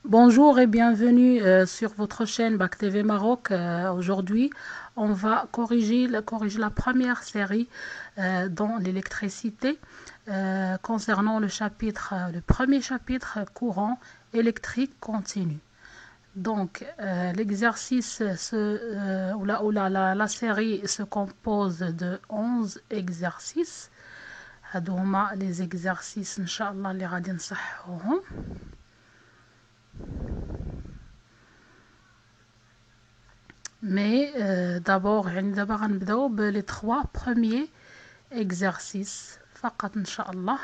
Bonjour et bienvenue sur votre chaîne Bac TV Maroc. Aujourd'hui, on va corriger la première série dans l'électricité concernant le premier chapitre courant électrique continu. Donc, l'exercice, la série se compose de 11 exercices. هادوما les exercices إن شاء الله اللي غادي نصحوهم. Mais d'abord غنبداو les 3 premiers exercices فقط إن شاء الله.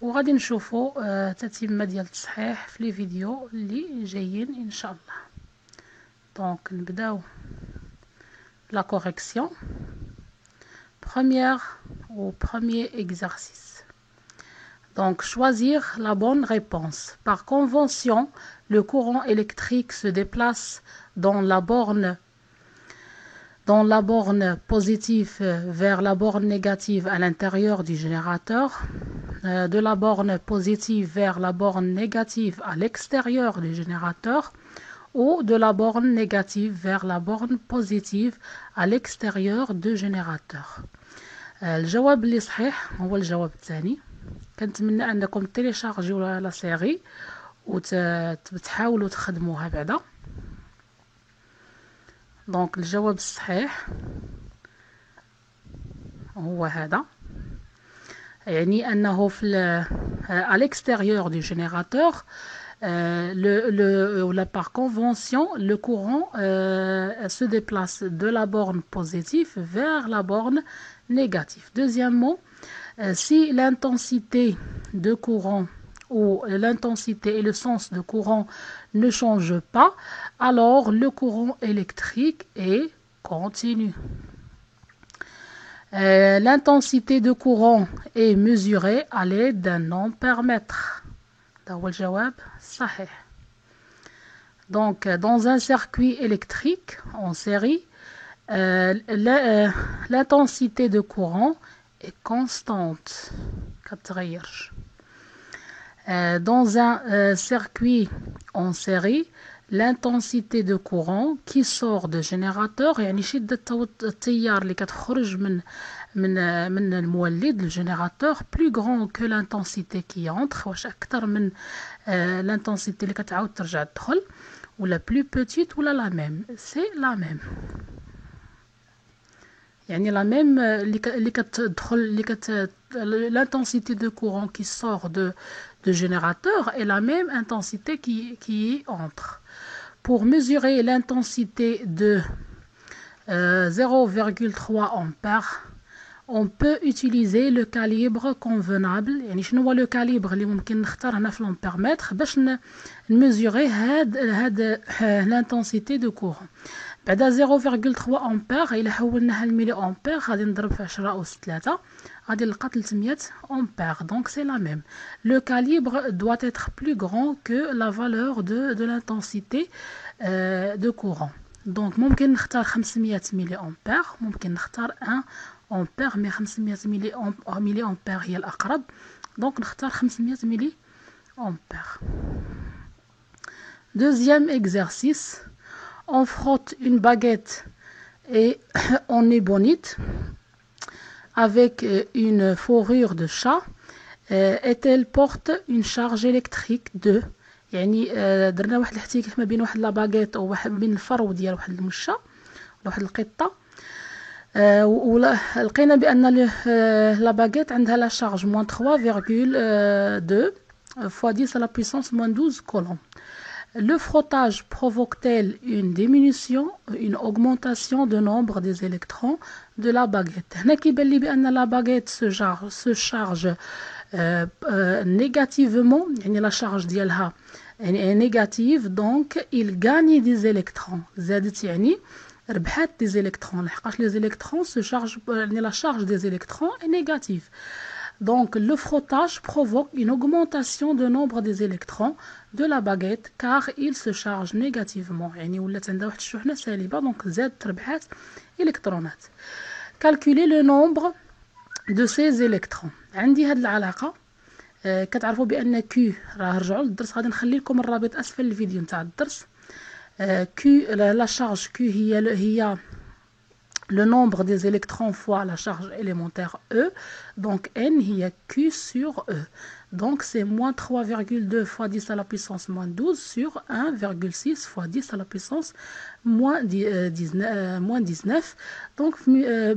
وغادي نشوفوا تتمة ديال التصحيح في لي فيديو اللي جايين إن شاء الله. دونك نبداو la correction. Premier exercice. Donc, choisir la bonne réponse. Par convention, le courant électrique se déplace dans la borne positive vers la borne négative à l'intérieur du générateur, de la borne positive vers la borne négative à l'extérieur du générateur, ou de la borne négative vers la borne positive à l'extérieur du générateur. الجواب اللي صحيح هو الجواب الثاني. كنتمنى انكم تيليشارجيو لا سيري وتحاولوا تخدموها بعدا. دونك الجواب الصحيح هو هذا، يعني انه في à l'extérieur du générateur par convention, le courant se déplace de la borne positive vers la borne négative. Deuxièmement, si l'intensité de courant ou l'intensité et le sens de courant ne changent pas, alors le courant électrique est continu. L'intensité de courant est mesurée à l'aide d'un ampère-mètre. Donc, dans un circuit électrique en série, l'intensité de courant est constante. Dans un circuit en série, l'intensité de courant qui sort de générateur, يعني شدة التيار اللي كتخرج من المولد الجينيراتور plus grand que l'intensité qui entre، واش اكثر من l'intensité اللي كتعاود ترجع تدخل، ولا plus petite ولا la même. C'est la même. يعني la même اللي كتدخل l'intensité de courant qui sort de générateur est la même intensité qui entre. Pour mesurer l'intensité de 0,3 ampères, on peut utiliser le calibre convenable. يعني شنو هو le calibre اللي ممكن نختار هنا في l'ampermètre باش نميزوري هاد l'intensité de courant. بعد 0,3 امبير الى حولناها لميلي امبير غادي نضرب في 10 أس 3 غادي نلقى 300 امبير. Donc c'est la même. Le calibre doit être plus grand que la valeur de l'intensité de courant. Donc ممكن نختار 500 ملي امبير، ممكن نختار 1 امبير، مي 500 ملي امبير هي الاقرب. Donc نختار 500 ملي امبير. Deuxième exercice. On frotte une baguette et on ébonite avec une fourrure de chat et elle porte une charge électrique de، يعني درنا واحد الاحتكاك ما بين واحد لا باغيت او واحد بين الفرو ديال واحد المشة ولا واحد القطة، ولقينا بان لا باغيت عندها لا شارج moins 3,2 fois 10 à la puissance moins 12 coulombs. Le frottage provoque-t-il une diminution, une augmentation de nombre des électrons de la baguette? هنا كيبان لي بأن la baguette se charge négativement، يعني la charge ديالها est négative، donc il gagne des électrons. زادت يعني ربحات des électrons، لحقاش les électrons se chargent، يعني la charge des électrons est négative. Donc, le frottage provoque une augmentation de nombre des électrons de la baguette car il se charge négativement. يعني ولات عندها واحد الشحنة سالبة، donc زادت ربحات إلكترونات. Calculer le nombre de ces électrons. عندي هاد العلاقة كتعرفوا بان كيو راه رجعوا للدرس، غادي نخلي لكم الرابط اسفل الفيديو نتاع الدرس. كيو لا شارج كيو هي le nombre des électrons fois la charge élémentaire E, donc N هي Q sur E. Donc c'est moins 3,2 fois 10 à la puissance moins 12 sur 1,6 fois 10 à la puissance moins 19. Donc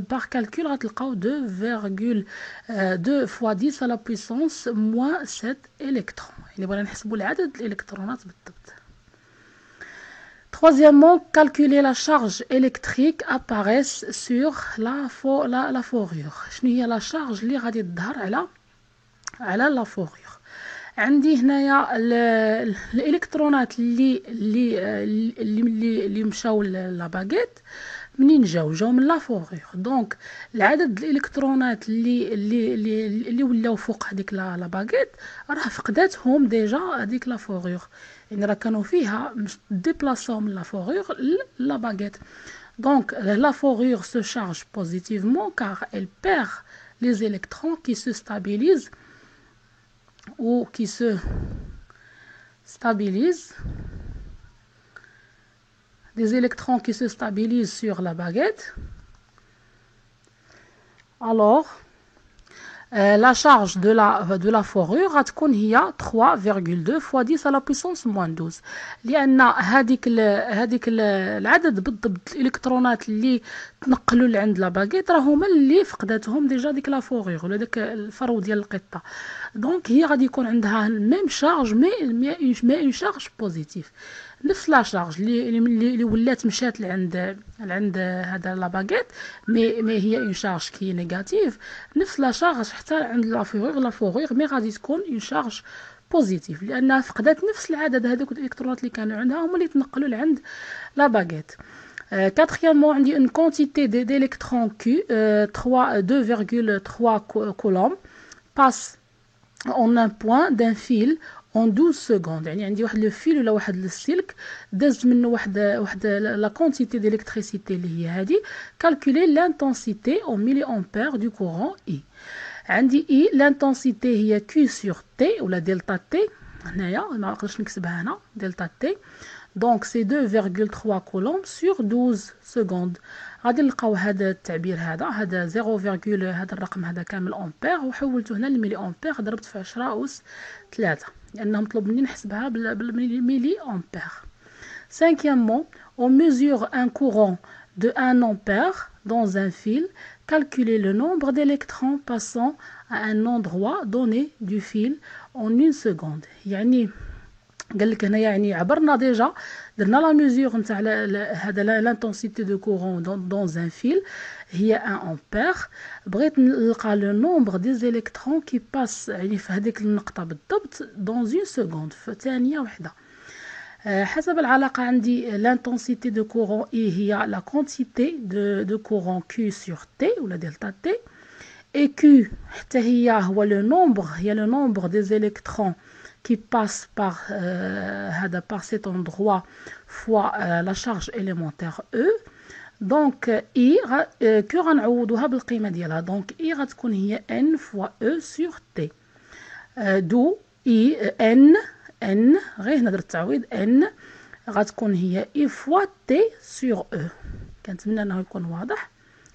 par calcul غتلقاو 2,2 fois 10 à la puissance moins 7 électrons. يعني بغينا نحسبوا العدد الإلكترونات بالضبط. Troisièmement, calculer la charge électrique apparaisse sur la fourrure. شنو هي la charge اللي غادي تظهر على la fourrure؟ عندي هنايا الالكترونات اللي مشاو لا باغيت منين جاو من لا فورور. دونك العدد الالكترونات اللي ولاو فوق هذيك لا باغيت راه فقداتهم ديجا هذيك لا فورور، يعني راه كانوا فيها ديبلاساو من لا فورور لا باغيت. Donc la fourrure se charge positivement car elle perd les électrons qui se stabilisent ou qui se stabilisent, des électrons qui se stabilisent sur la baguette. Alors la charge de la fourrure غتكون هي 3,2 fois 10 à la puissance moins 12، لأن هذيك العدد بالضبط الإلكترونات اللي تنقلوا لعند لا باغيت راه هما اللي فقداتهم ديجا ديك لا فورور ولا داك الفرو ديال القطه. دونك هي غادي يكون عندها ميم شارج مي اون شارج بوزيتيف، نفس لا شارج اللي ولات مشات لعند هذا لا باغيت مي هي اون شارج كي نيجاتيف، نفس لا شارج حتى عند لا فورور مي غادي تكون اون شارج بوزيتيف لانها فقدات نفس العدد هذوك الالكترونات اللي كانوا عندها هما اللي تنقلوا لعند لا باغيت. Quatrièmement, on dit une quantité d'électrons Q, 2,3 coulombs, passe en un point d'un fil en 12 secondes. يعني عندي واحد لو فيل ولا واحد السلك داز منه واحد لا كونتيتي ديليكتريسيتي اللي هي هذه. calculer l'intensité en milliampères du courant I. عندي I l'intensité هي Q sur T ولا دلتا T، هنايا ما نقدرش نكتبها هنا دلتا T. Donc c'est 2,3 coulombs sur 12 secondes. غادي نلقاو هذا التعبير هذا 0, هذا الرقم هذا كامل امبير وحولته هنا لملي امبير ضربت في 10 أس 3 لأنه مطلوب مني نحسبها بالملي امبير. Cinquièmement, on mesure un courant de 1 ampère dans un fil. Calculer le nombre d'électrons passant à un endroit donné du fil en 1 seconde. يعني قال لك هنا يعني عبرنا ديجا درنا لا ميزور نتاع هذا لانتونسيتي دو كورون دون ان فيل هي 1 امبير. بغيت نلقى لو نومبر دي زيليكترون كي باس يعني في هذيك النقطه بالضبط دون 1 سكوند في ثانيه واحده. حسب العلاقه عندي لانتونسيتي دو كورون اي هي لا كونتيتي دو كورون كيو سور تي ولا دلتا تي، اي كيو حتى هي هو لو نومبر دي زيليكترون qui passe par cet endroit fois la charge élémentaire E. Donc I que غنعوضوها بالقيمة ديالها. Donc I غتكون هي N fois E sur T. دو I N غير هنا درت التعويض N غتكون هي I fois T sur E. كنتمنى انه يكون واضح،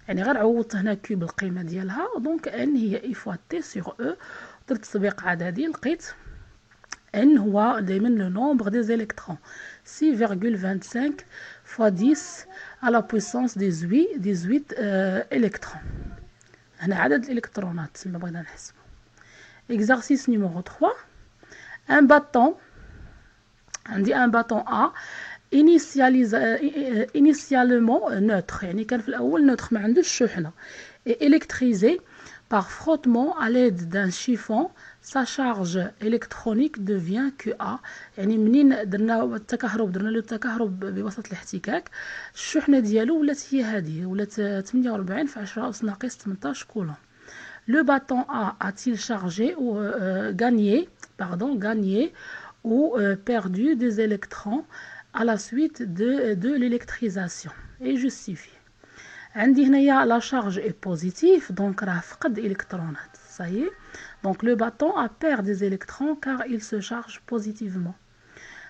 يعني غير عوضت هنا Q بالقيمة ديالها. دونك N هي I fois T sur E. درت تطبيق عددي لقيت N هو دايما le nombre des électrons 6,25 fois 10 à la puissance 18 électrons. هنا عدد الإلكترونات اللي بغينا نحسبو. Exercice numéro 3. Un bâton عندي un bâton A initialement neutre، يعني كان في الأول neutre ما عندوش شحنة، et électrisé par frottement à l'aide d'un chiffon. Sa charge électronique devient QA، يعني منين درنا التكهرب درنا له التكهرب بواسطة الاحتكاك الشحنة ديالو ولات هي هذه، ولات 48 في 10 أس ناقص 18 كولوم. Le bâton A a-t-il chargé ou gagné ou perdu des électrons à la suite de l'électrisation et justifié. عندي هنايا لا شارج اي بوزيتيف دونك راه فقد الكترونات صايي. دونك لو باطون a perd des électrons car il se charge positivement.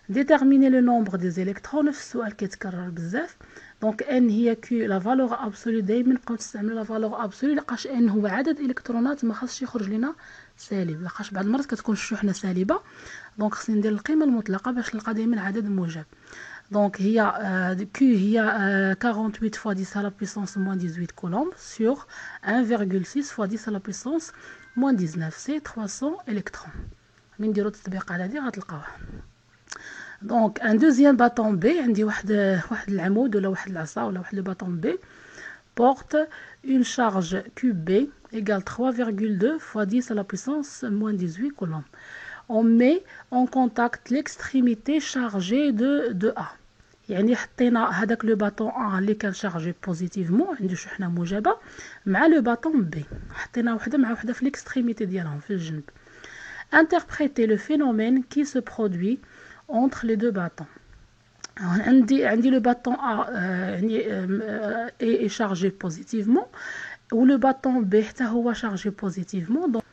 Déterminer le nombre des électrons نفس السؤال كيتكرر بزاف. دونك ان هي كي لا فالور ابسولو دائما نبقاو نستعملوا لا فالور ابسولو لقاش ان هو عدد الكترونات ما خاصش يخرج لنا سالب لقاش بعض المرات كتكون الشحنه سالبه دونك خصني ندير القيمه المطلقه باش نلقى دائما عدد موجب. دونك هي كي هي 48 fois 10 à la puissance moins 18 coulombs sur 1,6 fois 10 à la puissance moins 19 c'est 300 électrons. من نديرو التطبيق على هذه غتلقاوه. دونك ان دوزيام باطون بي عندي واحد العمود ولا واحد العصا ولا واحد لو باطون بي porte une charge QB égale 3,2 fois 10 à la puissance moins 18 coulombs. On met en contact l'extrémité chargée de A. يعني حطينا هذاك لو باطون A اللي كان شارجي بوزيتيفمون عنده شحنه موجبه مع لو باطون B حطينا وحده مع وحده في l'extrémité ديالهم في الجنب. Interpréter le phénomène qui se produit entre les deux bâtons. عندي le bâton A est chargé positivement ou le bâton B حتى هو chargé positivement. Donc,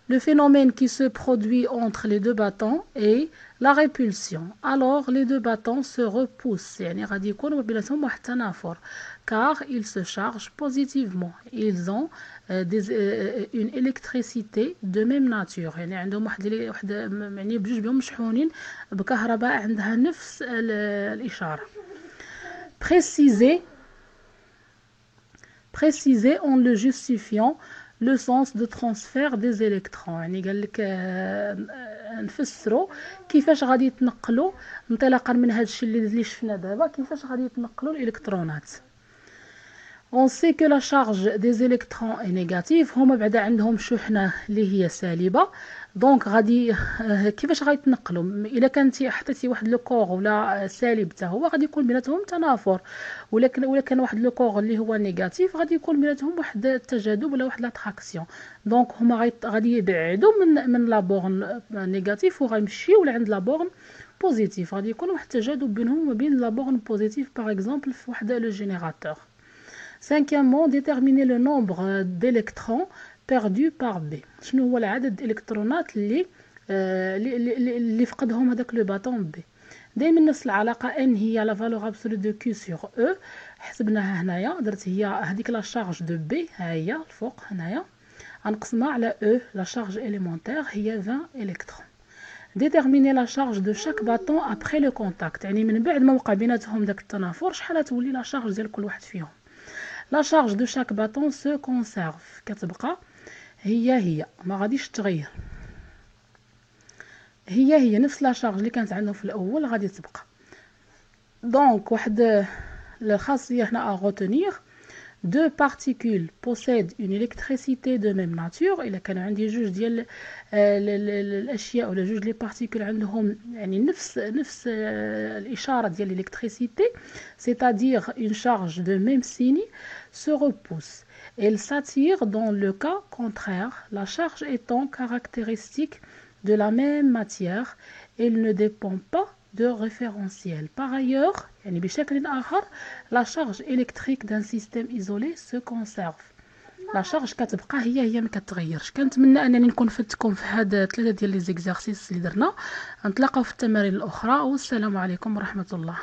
le phénomène qui se produit entre les deux bâtons est la répulsion. Alors les deux bâtons se repoussent يعني غادي يكون بيناتهم واحد التنافر car ils se chargent positivement. Ils ont une électricité de même nature يعني عندهم واحد يعني بجوج بهم مشحونين بكهرباء عندها نفس الإشارة. Préciser en le justifiant le sens de transfert des électrons يعني قال لك نفسروا كيفاش غادي يتنقلوا انطلاقا من هذا الشيء اللي شفنا دابا كيفاش غادي يتنقلوا الالكترونات. On sait que la charge des électrons est négative هما بعدا عندهم شحنه اللي هي سالبه دونك غادي كيفاش غيتنقلوا الا كانتي حطيتي واحد لو كور ولا سالب حتى هو غادي يكون بيناتهم تنافر ولا كان واحد لو كور اللي هو نيجاتيف غادي يكون بيناتهم واحد التجاذب ولا واحد لاتراكسيون دونك هما غادي يبعدوا من لا بورن نيجاتيف وغيمشيو لعند لا بورن بوزيتيف غادي يكون واحد التجاذب بينهم وبين لا بورن بوزيتيف باغ اكزومبل في واحد لو جينيراتور. Cinquièmement, déterminer le nombre d'électrons perdus par B. شنو هو العدد الالكترونات اللي فقدهم هذاك لو باطون بي. دائما نفس العلاقه ان هي لا فالور ابسولو دو كيو سور او حسبناها هنايا درت هي هذيك لا شارج دو بي ها هي الفوق هنايا غنقسمها على او لا شارج اليمونتير هي 20 الكترون. Déterminer la charge de chaque bâton après le contact يعني من بعد ما وقع بيناتهم داك التنافر شحال تولي لا شارج ديال كل واحد فيهم. La charge de chaque bâton se conserve كتبقى هي ما غاديش تغير هي نفس لا شارج اللي كانت عندهم في الاول غادي تبقى. دونك واحد الخاصيه هنا à retenir deux particules possèdent une électricité de même nature. إلا كان عندي جوج ديال الاشياء ولا جوج لي بارتيكول عندهم يعني نفس الاشاره ديال l'électricité c'est-à-dire une charge de même signe se repousse. Elle s'attire dans le cas contraire, la charge étant caractéristique de la même matière, elle ne dépend pas de référentiel. Par ailleurs, يعني بشكل آخر, la charge électrique d'un système isolé se conserve. La charge كتبقى هي ما كتغيرش. كنتمنى انني نكون فدتكم في هاد 3 ديال لي زيكزارسيس اللي درنا. نتلاقاو في التمارين الاخرى والسلام عليكم ورحمة الله.